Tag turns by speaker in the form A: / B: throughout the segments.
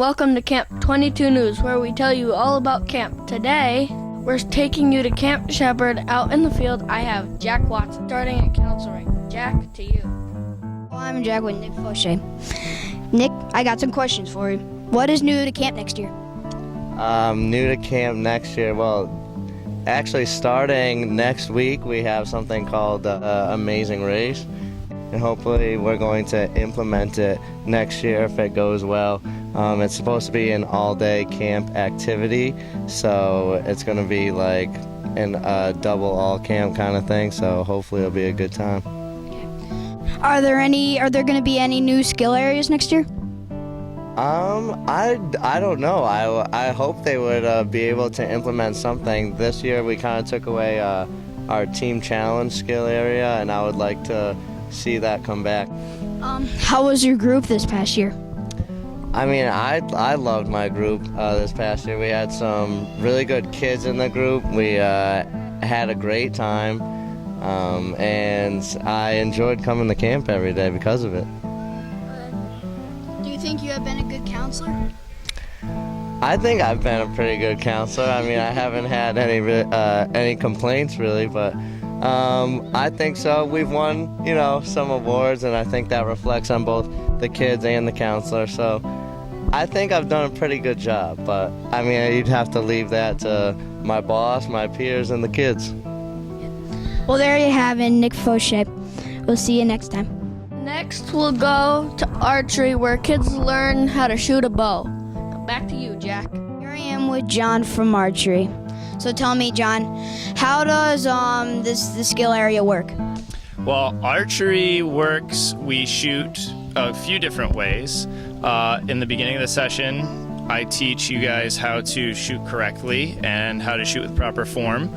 A: welcome to Camp 22 News, where we tell you all about camp. Today, we're taking you to Camp Shepard. Out in the field, I have Jack Watson, starting at counseling. Jack, to you.
B: Well, I'm Jack with Nick Fauché. Nick, I got some questions for you. What is new to camp next year?
C: New to camp next year, well, actually starting next week, we have something called Amazing Race. And hopefully we're going to implement it next year if it goes well. It's supposed to be an all-day camp activity, so it's going to be like a double all-camp kind of thing, so hopefully it'll be a good time.
B: Are there going to be any new skill areas next year?
C: I don't know. I hope they would be able to implement something. This year we kind of took away our team challenge skill area, and I would like to see that come back.
B: How was your group this past year?
C: I mean, I loved my group this past year. We had some really good kids in the group. We had a great time, and I enjoyed coming to camp every day because of it.
B: Do you think you have been a good counselor?
C: I think I've been a pretty good counselor. I mean, I haven't had any complaints really, but I think so. We've won, some awards, and I think that reflects on both the kids and the counselor. So I think I've done a pretty good job, but I mean, you'd have to leave that to my boss, my peers, and the kids.
B: Well, there you have it, Nick Fauché. We'll see you next time.
A: Next, we'll go to archery, where kids learn how to shoot a bow. Now back to you, Jack.
B: Here I am with John from archery. So tell me, John, how does this skill area work?
D: Well, archery works, we shoot a few different ways. In the beginning of the session, I teach you guys how to shoot correctly and how to shoot with proper form.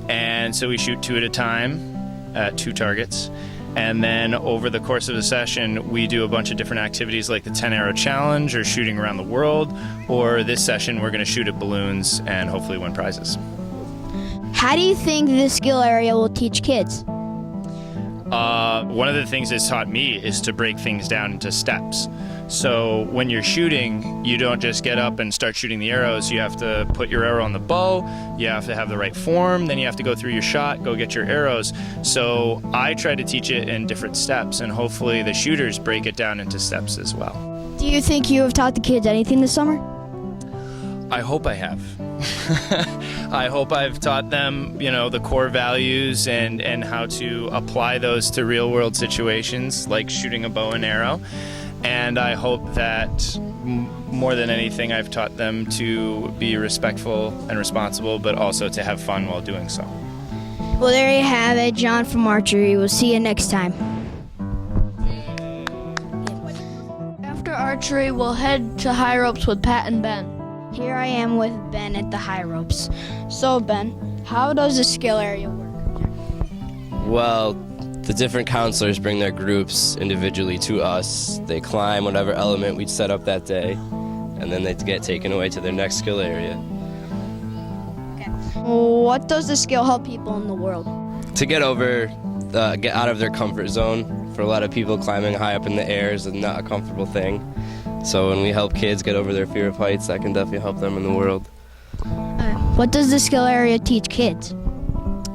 D: And so we shoot 2 at a time at 2 targets. And then over the course of the session, we do a bunch of different activities like the 10-arrow challenge or shooting around the world. Or this session, we're going to shoot at balloons and hopefully win prizes.
B: How do you think this skill area will teach kids?
D: One of the things it's taught me is to break things down into steps. So when you're shooting, you don't just get up and start shooting the arrows. You have to put your arrow on the bow, you have to have the right form, then you have to go through your shot, go get your arrows. So I try to teach it in different steps, and hopefully the shooters break it down into steps as well.
B: Do you think you have taught the kids anything this summer?
D: I hope I have. I hope I've taught them, the core values and how to apply those to real world situations like shooting a bow and arrow. And I hope that more than anything, I've taught them to be respectful and responsible, but also to have fun while doing so.
B: Well, there you have it, John from archery. We'll see you next time.
A: After archery, we'll head to high ropes with Pat and Ben.
B: Here I am with Ben at the high ropes. So, Ben, how does the skill area work?
E: Well, the different counselors bring their groups individually to us. They climb whatever element we'd set up that day, and then they get taken away to their next skill area.
B: Okay. What does the skill help people in the world?
E: To get out of their comfort zone. For a lot of people, climbing high up in the air is not a comfortable thing. So when we help kids get over their fear of heights, that can definitely help them in the world.
B: What does the skill area teach kids?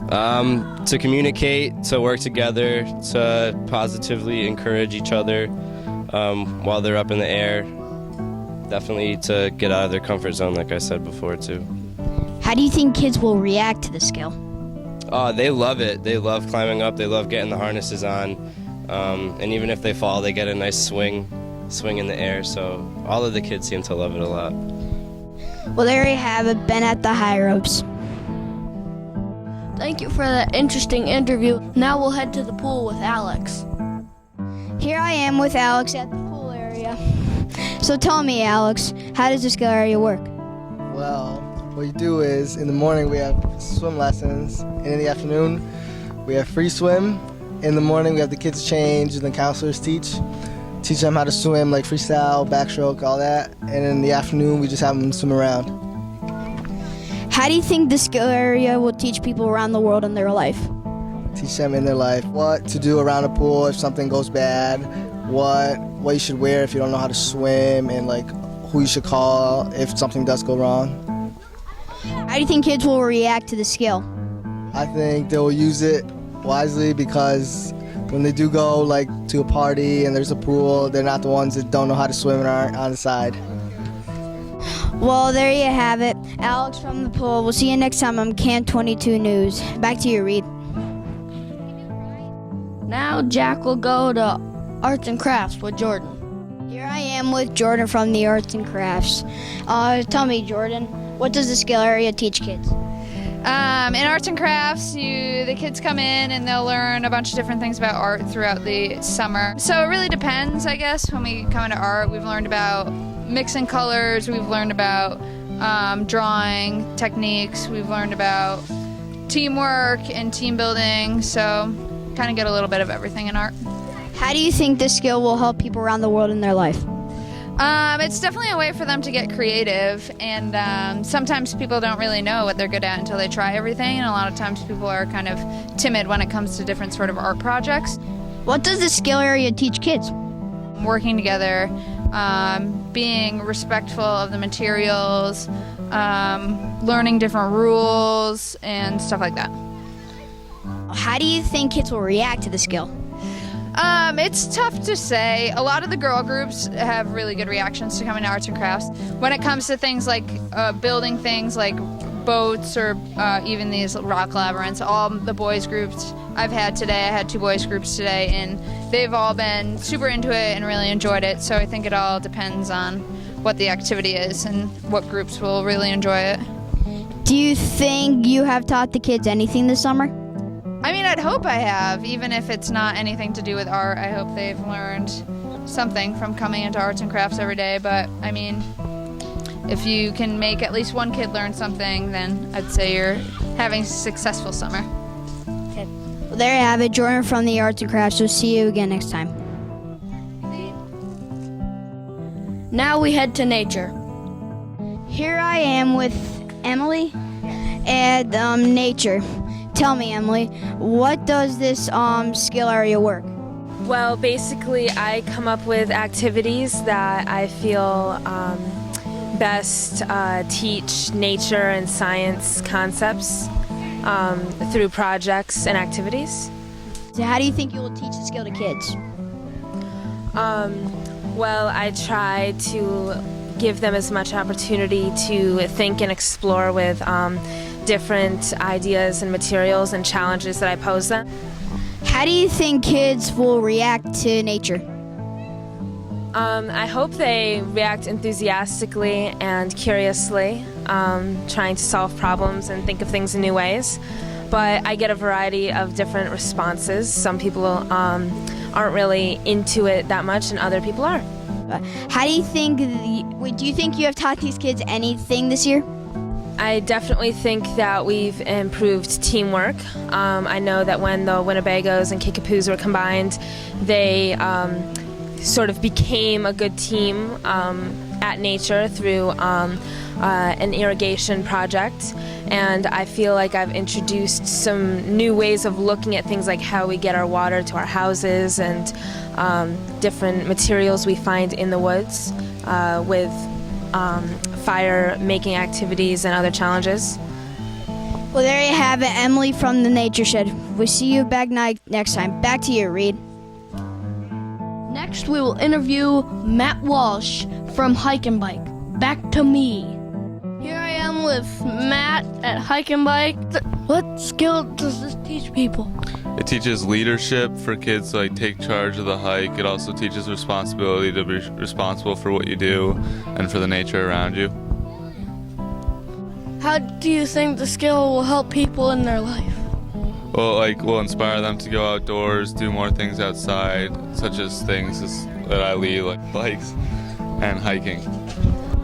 E: To communicate, to work together, to positively encourage each other while they're up in the air. Definitely to get out of their comfort zone, like I said before, too.
B: How do you think kids will react to the skill?
E: They love it. They love climbing up. They love getting the harnesses on. And even if they fall, they get a nice swing in the air. So all of the kids seem to love it a lot.
B: Well, there you have it, Ben at the high ropes.
A: Thank you for that interesting interview. Now we'll head to the pool with Alex.
B: Here I am with Alex at the pool area. So tell me, Alex, how does the skill area work?
F: Well, what you do is in the morning we have swim lessons, and in the afternoon we have free swim. In the morning we have the kids change, and the counselors teach them how to swim, like freestyle, backstroke, all that. And in the afternoon we just have them swim around.
B: How do you think the skill area will teach people around the world in their life?
F: Teach them in their life what to do around a pool if something goes bad, what you should wear if you don't know how to swim, and like who you should call if something does go wrong.
B: How do you think kids will react to the skill?
F: I think they will use it wisely because when they do go like to a party and there's a pool, they're not the ones that don't know how to swim and aren't on the side.
B: Well, there you have it. Alex from the pool. We'll see you next time on Camp 22 News. Back to you, Reed.
A: Now Jack will go to arts and crafts with Jordan.
B: Here I am with Jordan from the Arts and Crafts. Tell me, Jordan, what does the skill area teach kids?
G: In arts and crafts, the kids come in and they'll learn a bunch of different things about art throughout the summer. So it really depends, I guess. When we come into art, we've learned about mixing colors, we've learned about drawing techniques, we've learned about teamwork and team building, so kind of get a little bit of everything in art.
B: How do you think this skill will help people around the world in their life?
G: It's definitely a way for them to get creative, and sometimes people don't really know what they're good at until they try everything, and a lot of times people are kind of timid when it comes to different sort of art projects.
B: What does the skill area teach kids?
G: Working together, being respectful of the materials, learning different rules, and stuff like that.
B: How do you think kids will react to the skill?
G: It's tough to say. A lot of the girl groups have really good reactions to coming to arts and crafts. When it comes to things like building things like boats or even these rock labyrinths, all the boys groups I've had today, I had 2 boys groups today, and they've all been super into it and really enjoyed it. So I think it all depends on what the activity is and what groups will really enjoy it.
B: Do you think you have taught the kids anything this summer?
G: I mean, I'd hope I have, even if it's not anything to do with art. I hope they've learned something from coming into arts and crafts every day. But, I mean, if you can make at least one kid learn something, then I'd say you're having a successful summer.
B: Okay. Well, there you have it, Jordan from the Arts and Crafts. We'll see you again next time.
A: Now we head to nature.
B: Here I am with Emily and nature. Tell me, Emily, what does this skill area work?
H: Well, basically, I come up with activities that I feel best teach nature and science concepts through projects and activities.
B: So how do you think you will teach the skill to kids?
H: Well, I try to give them as much opportunity to think and explore with different ideas and materials and challenges that I pose them.
B: How do you think kids will react to nature?
H: I hope they react enthusiastically and curiously, trying to solve problems and think of things in new ways. But I get a variety of different responses. Some people aren't really into it that much, and other people are.
B: How do you think, do you think you have taught these kids anything this year?
H: I definitely think that we've improved teamwork. I know that when the Winnebagos and Kickapoos were combined, they sort of became a good team at nature through an irrigation project. And I feel like I've introduced some new ways of looking at things like how we get our water to our houses and different materials we find in the woods with fire making activities and other challenges.
B: Well, there you have it, Emily from the Nature Shed. We'll see you back next time. Back to you, Reed.
A: Next, we will interview Matt Walsh from Hike and Bike. Back to me. Here I am with Matt at Hike and Bike. What skill does this teach people?
I: It teaches leadership for kids to take charge of the hike. It also teaches responsibility to be responsible for what you do and for the nature around you.
A: How do you think the skill will help people in their life?
I: Well, we'll inspire them to go outdoors, do more things outside, such as things that I lead, like bikes and hiking.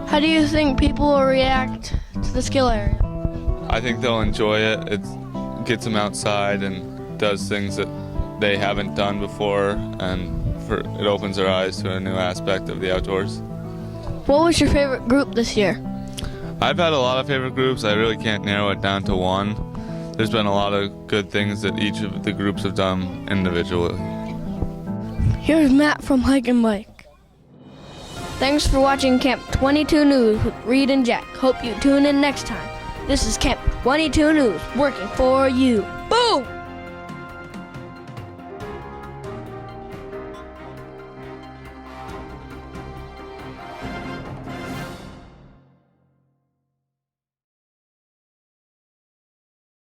A: How do you think people will react to the skill area?
I: I think they'll enjoy it. It gets them outside and does things that they haven't done before, and it opens their eyes to a new aspect of the outdoors.
A: What was your favorite group this year?
I: I've had a lot of favorite groups. I really can't narrow it down to one. There's been a lot of good things that each of the groups have done individually.
A: Here's Matt from Hike and Bike. Thanks for watching Camp 22 News with Reed and Jack. Hope you tune in next time. This is Camp 22 News, working for you. Boom!